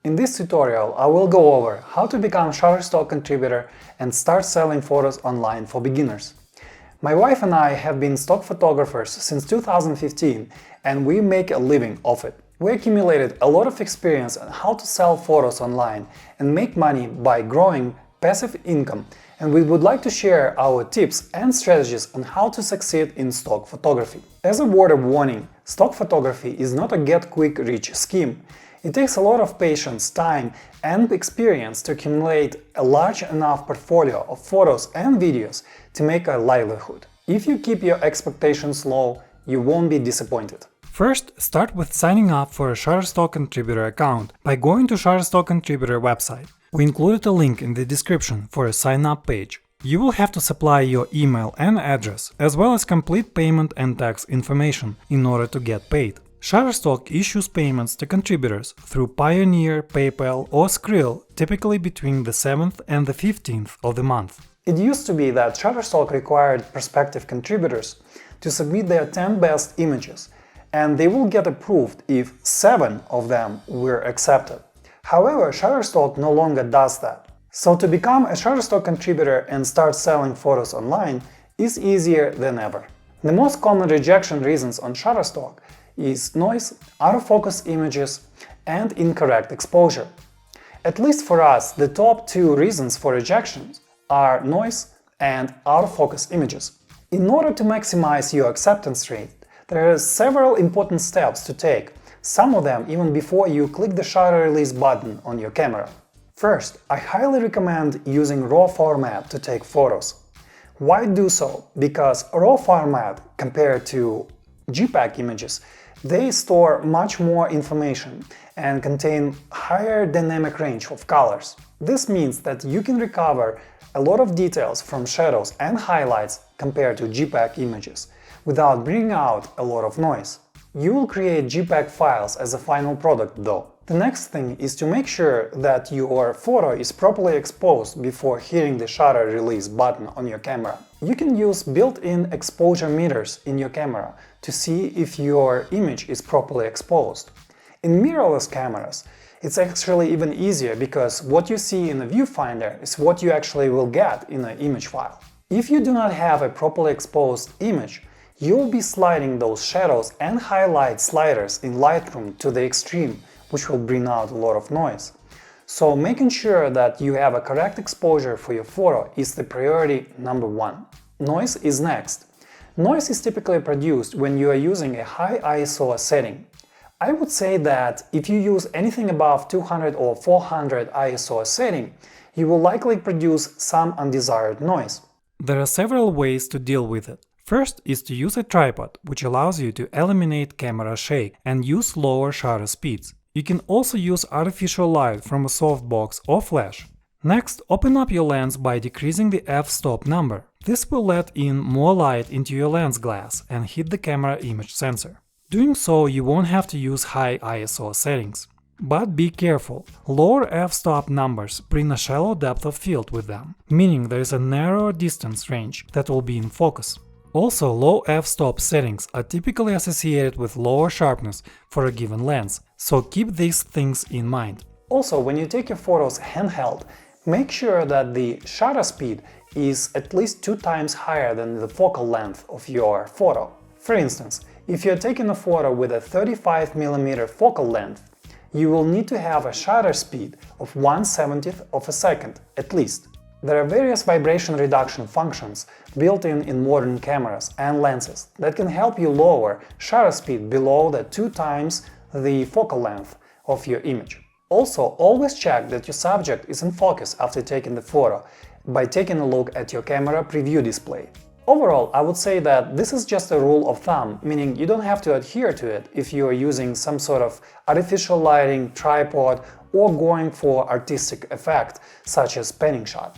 In this tutorial, I will go over how to become Shutterstock contributor and start selling photos online for beginners. My wife and I have been stock photographers since 2015 and we make a living off it. We accumulated a lot of experience on how to sell photos online and make money by growing passive income, and we would like to share our tips and strategies on how to succeed in stock photography. As a word of warning, stock photography is not a get-quick-rich scheme. It takes a lot of patience, time and experience to accumulate a large enough portfolio of photos and videos to make a livelihood. If you keep your expectations low, you won't be disappointed. First, start with signing up for a Shutterstock contributor account by going to Shutterstock contributor website. We included a link in the description for a sign-up page. You will have to supply your email and address, as well as complete payment and tax information in order to get paid. Shutterstock issues payments to contributors through Payoneer, PayPal or Skrill, typically between the 7th and the 15th of the month. It used to be that Shutterstock required prospective contributors to submit their 10 best images, and they will get approved if 7 of them were accepted. However, Shutterstock no longer does that. So to become a Shutterstock contributor and start selling photos online is easier than ever. The most common rejection reasons on Shutterstock is noise, out-of-focus images, and incorrect exposure. At least for us, the top 2 reasons for rejections are noise and out-of-focus images. In order to maximize your acceptance rate, there are several important steps to take, some of them even before you click the shutter release button on your camera. First, I highly recommend using RAW format to take photos. Why do so? Because RAW format, compared to JPEG images, they store much more information and contain higher dynamic range of colors. This means that you can recover a lot of details from shadows and highlights compared to JPEG images, without bringing out a lot of noise. You will create JPEG files as a final product though. The next thing is to make sure that your photo is properly exposed before hitting the shutter release button on your camera. You can use built-in exposure meters in your camera to see if your image is properly exposed. In mirrorless cameras, it's actually even easier because what you see in a viewfinder is what you actually will get in an image file. If you do not have a properly exposed image, you'll be sliding those shadows and highlight sliders in Lightroom to the extreme, which will bring out a lot of noise. So making sure that you have a correct exposure for your photo is the priority number 1. Noise is next. Noise is typically produced when you are using a high ISO setting. I would say that if you use anything above 200 or 400 ISO setting, you will likely produce some undesired noise. There are several ways to deal with it. First is to use a tripod, which allows you to eliminate camera shake and use lower shutter speeds. You can also use artificial light from a softbox or flash. Next, open up your lens by decreasing the f-stop number. This will let in more light into your lens glass and hit the camera image sensor. Doing so, you won't have to use high ISO settings. But be careful, lower f-stop numbers bring a shallow depth of field with them, meaning there is a narrower distance range that will be in focus. Also, low f-stop settings are typically associated with lower sharpness for a given lens, so keep these things in mind. Also, when you take your photos handheld, make sure that the shutter speed is at least 2 times higher than the focal length of your photo. For instance, if you're taking a photo with a 35mm focal length, you will need to have a shutter speed of 1/70th of a second, at least. There are various vibration reduction functions built in modern cameras and lenses that can help you lower shutter speed below the 2 times the focal length of your image. Also, always check that your subject is in focus after taking the photo by taking a look at your camera preview display. Overall, I would say that this is just a rule of thumb, meaning you don't have to adhere to it if you are using some sort of artificial lighting, tripod, or going for artistic effect such as panning shot.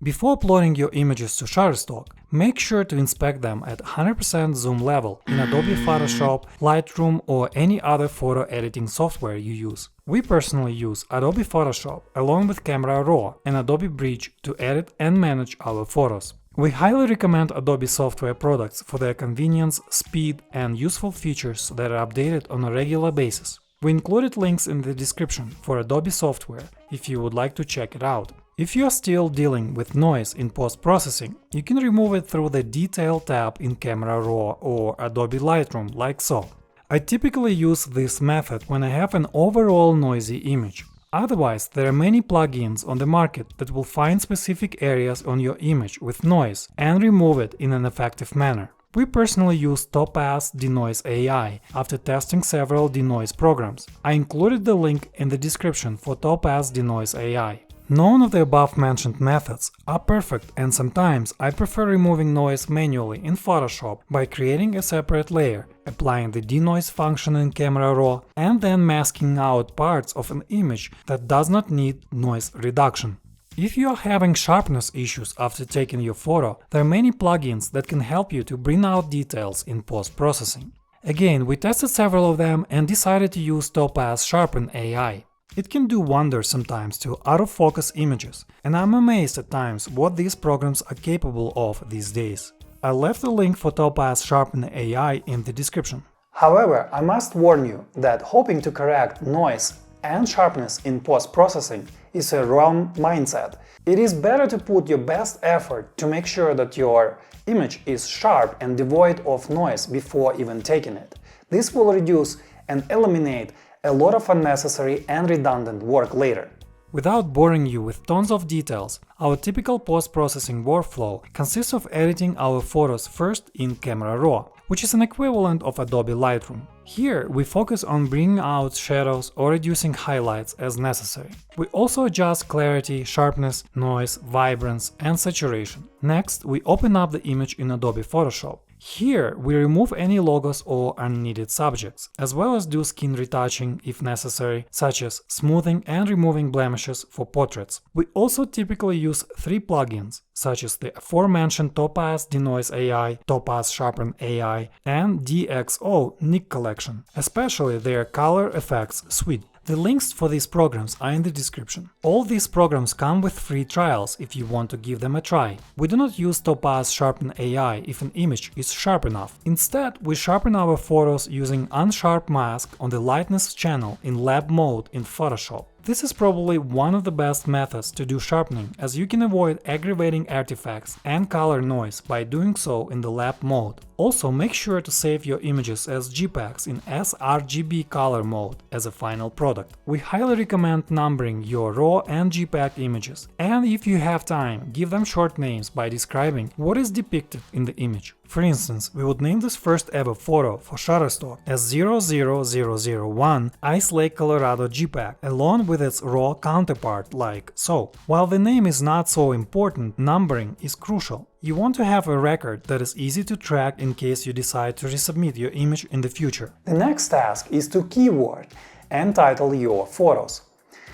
Before uploading your images to Shutterstock, make sure to inspect them at 100% zoom level in Adobe Photoshop, Lightroom or any other photo editing software you use. We personally use Adobe Photoshop along with Camera Raw and Adobe Bridge to edit and manage our photos. We highly recommend Adobe software products for their convenience, speed and useful features that are updated on a regular basis. We included links in the description for Adobe software if you would like to check it out. If you are still dealing with noise in post-processing, you can remove it through the Detail tab in Camera Raw or Adobe Lightroom like so. I typically use this method when I have an overall noisy image. Otherwise, there are many plugins on the market that will find specific areas on your image with noise and remove it in an effective manner. We personally use Topaz Denoise AI after testing several denoise programs. I included the link in the description for Topaz Denoise AI. None of the above-mentioned methods are perfect, and sometimes I prefer removing noise manually in Photoshop by creating a separate layer, applying the denoise function in Camera Raw, and then masking out parts of an image that does not need noise reduction. If you are having sharpness issues after taking your photo, there are many plugins that can help you to bring out details in post-processing. Again, we tested several of them and decided to use Topaz Sharpen AI. It can do wonders sometimes to out-of-focus images, and I'm amazed at times what these programs are capable of these days. I left the link for Topaz Sharpen AI in the description. However, I must warn you that hoping to correct noise and sharpness in post-processing is a wrong mindset. It is better to put your best effort to make sure that your image is sharp and devoid of noise before even taking it. This will reduce and eliminate a lot of unnecessary and redundant work later. Without boring you with tons of details, our typical post-processing workflow consists of editing our photos first in Camera Raw, which is an equivalent of Adobe Lightroom. Here we focus on bringing out shadows or reducing highlights as necessary. We also adjust clarity, sharpness, noise, vibrance, and saturation. Next, we open up the image in Adobe Photoshop. Here we remove any logos or unneeded subjects, as well as do skin retouching if necessary, such as smoothing and removing blemishes for portraits. We also typically use 3 plugins, such as the aforementioned Topaz Denoise AI, Topaz Sharpen AI, and DxO Nik Collection, especially their Color Effects suite. The links for these programs are in the description. All these programs come with free trials if you want to give them a try. We do not use Topaz Sharpen AI if an image is sharp enough. Instead, we sharpen our photos using Unsharp Mask on the Lightness channel in Lab mode in Photoshop. This is probably one of the best methods to do sharpening, as you can avoid aggravating artifacts and color noise by doing so in the lab mode. Also, make sure to save your images as JPEGs in sRGB color mode as a final product. We highly recommend numbering your RAW and JPEG images, and if you have time, give them short names by describing what is depicted in the image. For instance, we would name this first ever photo for Shutterstock as 00001 Ice Lake Colorado JPEG, along with its RAW counterpart like so. While the name is not so important, numbering is crucial. You want to have a record that is easy to track in case you decide to resubmit your image in the future. The next task is to keyword and title your photos.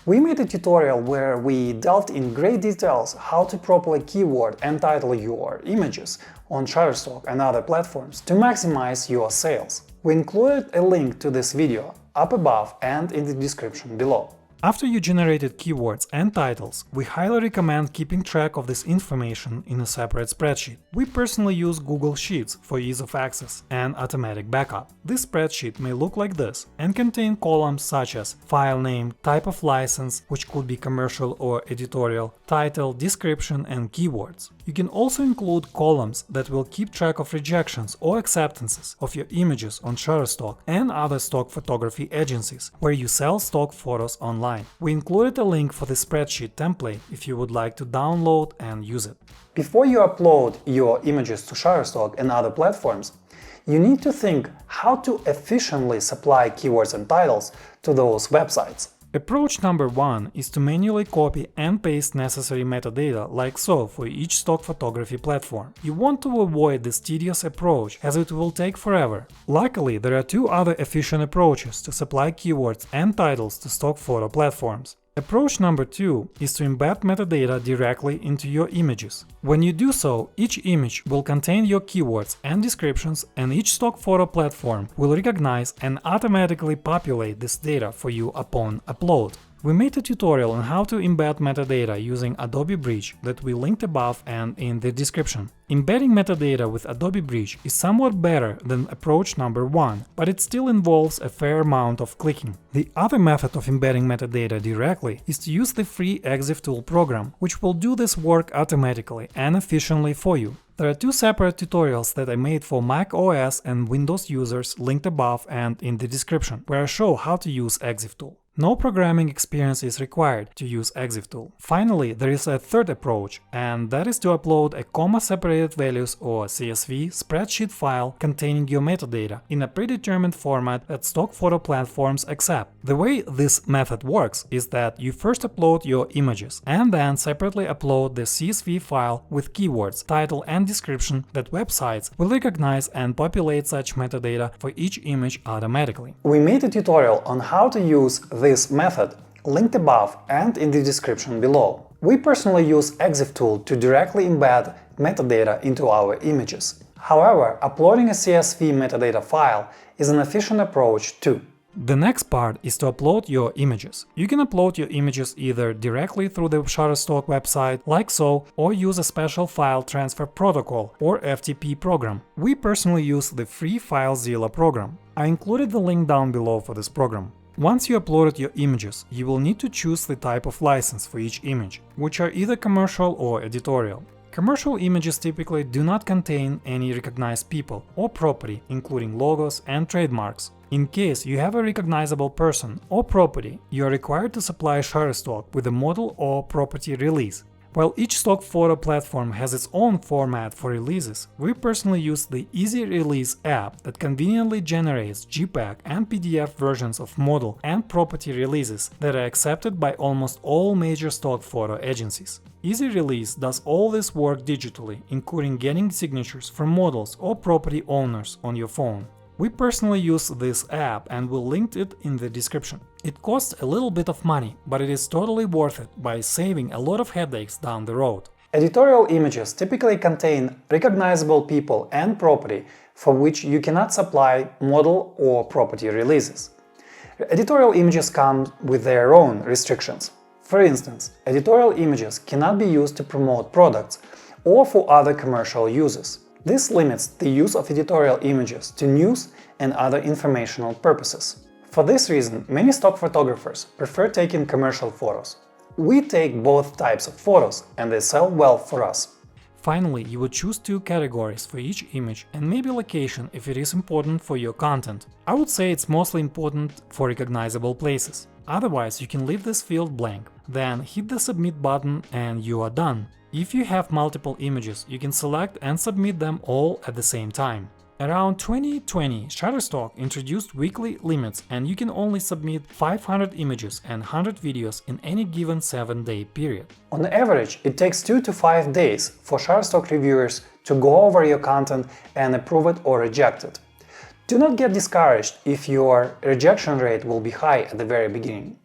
We made a tutorial where we delved in great details how to properly keyword and title your images on Shutterstock and other platforms to maximize your sales. We included a link to this video up above and in the description below. After you generated keywords and titles, we highly recommend keeping track of this information in a separate spreadsheet. We personally use Google Sheets for ease of access and automatic backup. This spreadsheet may look like this and contain columns such as file name, type of license, which could be commercial or editorial, title, description, and keywords. You can also include columns that will keep track of rejections or acceptances of your images on Shutterstock and other stock photography agencies where you sell stock photos online. We included a link for the spreadsheet template if you would like to download and use it. Before you upload your images to Shutterstock and other platforms, you need to think how to efficiently supply keywords and titles to those websites. Approach number 1 is to manually copy and paste necessary metadata like so for each stock photography platform. You want to avoid this tedious approach as it will take forever. Luckily, there are 2 other efficient approaches to supply keywords and titles to stock photo platforms. Approach number 2 is to embed metadata directly into your images. When you do so, each image will contain your keywords and descriptions, and each stock photo platform will recognize and automatically populate this data for you upon upload. We made a tutorial on how to embed metadata using Adobe Bridge that we linked above and in the description. Embedding metadata with Adobe Bridge is somewhat better than approach number 1, but it still involves a fair amount of clicking. The other method of embedding metadata directly is to use the free EXIF tool program, which will do this work automatically and efficiently for you. There are 2 separate tutorials that I made for Mac OS and Windows users linked above and in the description, where I show how to use EXIF tool. No programming experience is required to use EXIF tool. Finally, there is a third approach, and that is to upload a comma-separated values or CSV spreadsheet file containing your metadata in a predetermined format that stock photo platforms accept. The way this method works is that you first upload your images and then separately upload the CSV file with keywords, title and description that websites will recognize and populate such metadata for each image automatically. We made a tutorial on how to use this method, linked above and in the description below. We personally use EXIF tool to directly embed metadata into our images. However, uploading a CSV metadata file is an efficient approach too. The next part is to upload your images. You can upload your images either directly through the Shutterstock website, like so, or use a special file transfer protocol or FTP program. We personally use the free FileZilla program. I included the link down below for this program. Once you uploaded your images, you will need to choose the type of license for each image, which are either commercial or editorial. Commercial images typically do not contain any recognized people or property, including logos and trademarks. In case you have a recognizable person or property, you are required to supply Shutterstock with a model or property release. While each stock photo platform has its own format for releases, we personally use the Easy Release app that conveniently generates JPEG and PDF versions of model and property releases that are accepted by almost all major stock photo agencies. Easy Release does all this work digitally, including getting signatures from models or property owners on your phone. We personally use this app and will link it in the description. It costs a little bit of money, but it is totally worth it by saving a lot of headaches down the road. Editorial images typically contain recognizable people and property for which you cannot supply model or property releases. Editorial images come with their own restrictions. For instance, editorial images cannot be used to promote products or for other commercial uses. This limits the use of editorial images to news and other informational purposes. For this reason, many stock photographers prefer taking commercial photos. We take both types of photos and they sell well for us. Finally, you would choose 2 categories for each image and maybe location if it is important for your content. I would say it's mostly important for recognizable places. Otherwise, you can leave this field blank. Then hit the submit button and you are done. If you have multiple images, you can select and submit them all at the same time. Around 2020, Shutterstock introduced weekly limits and you can only submit 500 images and 100 videos in any given 7-day period. On average, it takes 2 to 5 days for Shutterstock reviewers to go over your content and approve it or reject it. Do not get discouraged if your rejection rate will be high at the very beginning.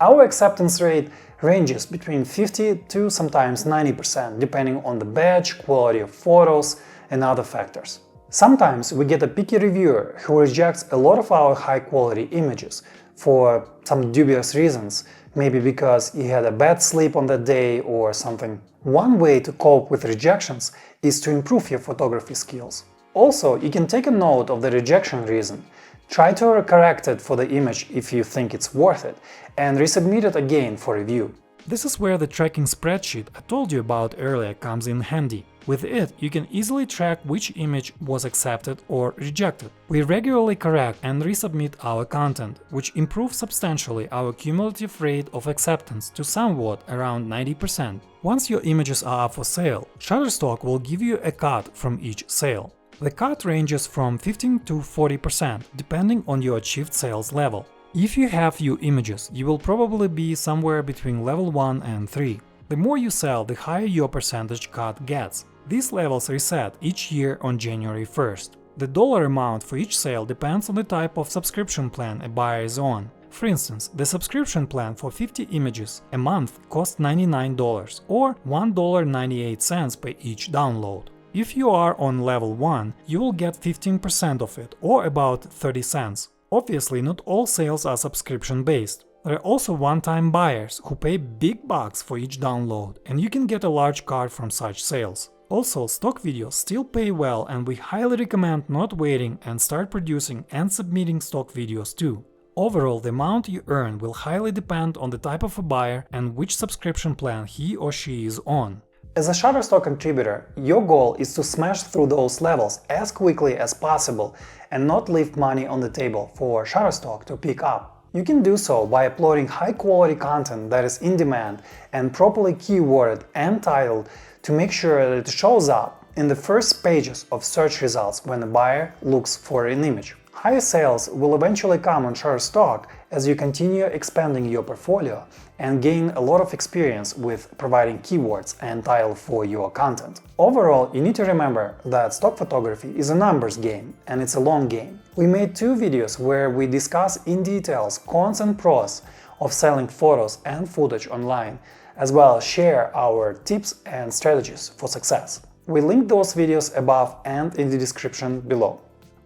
Our acceptance rate ranges between 50 to sometimes 90%, depending on the badge, quality of photos, and other factors. Sometimes we get a picky reviewer who rejects a lot of our high-quality images for some dubious reasons, maybe because he had a bad sleep on that day or something. One way to cope with rejections is to improve your photography skills. Also, you can take a note of the rejection reason. Try to correct it for the image if you think it's worth it, and resubmit it again for review. This is where the tracking spreadsheet I told you about earlier comes in handy. With it, you can easily track which image was accepted or rejected. We regularly correct and resubmit our content, which improves substantially our cumulative rate of acceptance to somewhat around 90%. Once your images are up for sale, Shutterstock will give you a cut from each sale. The cut ranges from 15 to 40%, depending on your achieved sales level. If you have few images, you will probably be somewhere between level 1 and 3. The more you sell, the higher your percentage cut gets. These levels reset each year on January 1st. The dollar amount for each sale depends on the type of subscription plan a buyer is on. For instance, the subscription plan for 50 images a month costs $99 or $1.98 per each download. If you are on level 1, you will get 15% of it, or about 30 cents. Obviously, not all sales are subscription-based. There are also one-time buyers who pay big bucks for each download, and you can get a large card from such sales. Also, stock videos still pay well, and we highly recommend not waiting and start producing and submitting stock videos too. Overall, the amount you earn will highly depend on the type of a buyer and which subscription plan he or she is on. As a Shutterstock contributor, your goal is to smash through those levels as quickly as possible and not leave money on the table for Shutterstock to pick up. You can do so by uploading high-quality content that is in demand and properly keyworded and titled to make sure that it shows up in the first pages of search results when a buyer looks for an image. Higher sales will eventually come on Shutterstock as you continue expanding your portfolio and gain a lot of experience with providing keywords and title for your content. Overall, you need to remember that stock photography is a numbers game and it's a long game. We made 2 videos where we discuss in details cons and pros of selling photos and footage online, as well as share our tips and strategies for success. We link those videos above and in the description below.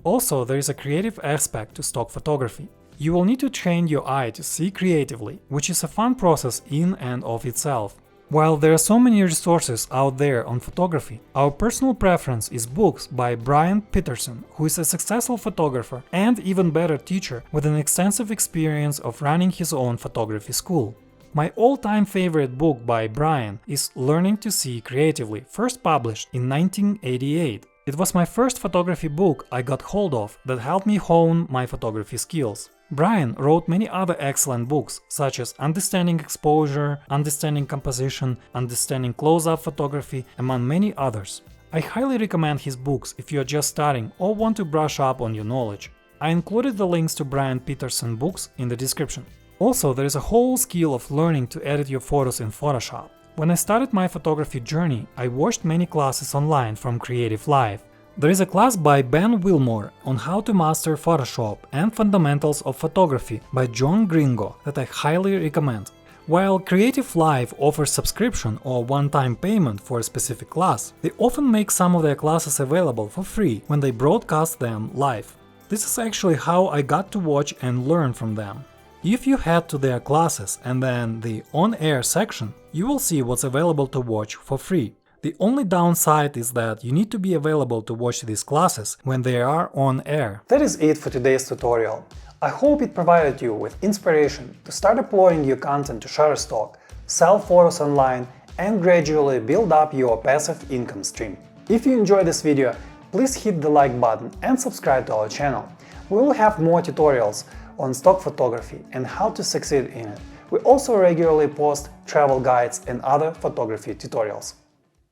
Also, there is a creative aspect to stock photography. You will need to train your eye to see creatively, which is a fun process in and of itself. While there are so many resources out there on photography, our personal preference is books by Brian Peterson, who is a successful photographer and even better teacher with an extensive experience of running his own photography school. My all-time favorite book by Brian is Learning to See Creatively, first published in 1988. It was my first photography book I got hold of that helped me hone my photography skills. Brian wrote many other excellent books, such as Understanding Exposure, Understanding Composition, Understanding Close-Up Photography, among many others. I highly recommend his books if you are just starting or want to brush up on your knowledge. I included the links to Brian Peterson books in the description. Also, there is a whole skill of learning to edit your photos in Photoshop. When I started my photography journey, I watched many classes online from Creative Live. There is a class by Ben Wilmore on how to master Photoshop and fundamentals of photography by John Gringo that I highly recommend. While Creative Live offers subscription or one-time payment for a specific class, they often make some of their classes available for free when they broadcast them live. This is actually how I got to watch and learn from them. If you head to their classes and then the on-air section, you will see what's available to watch for free. The only downside is that you need to be available to watch these classes when they are on air. That is it for today's tutorial. I hope it provided you with inspiration to start uploading your content to Shutterstock, sell photos online, and gradually build up your passive income stream. If you enjoyed this video, please hit the like button and subscribe to our channel. We will have more tutorials on stock photography and how to succeed in it. We also regularly post travel guides and other photography tutorials.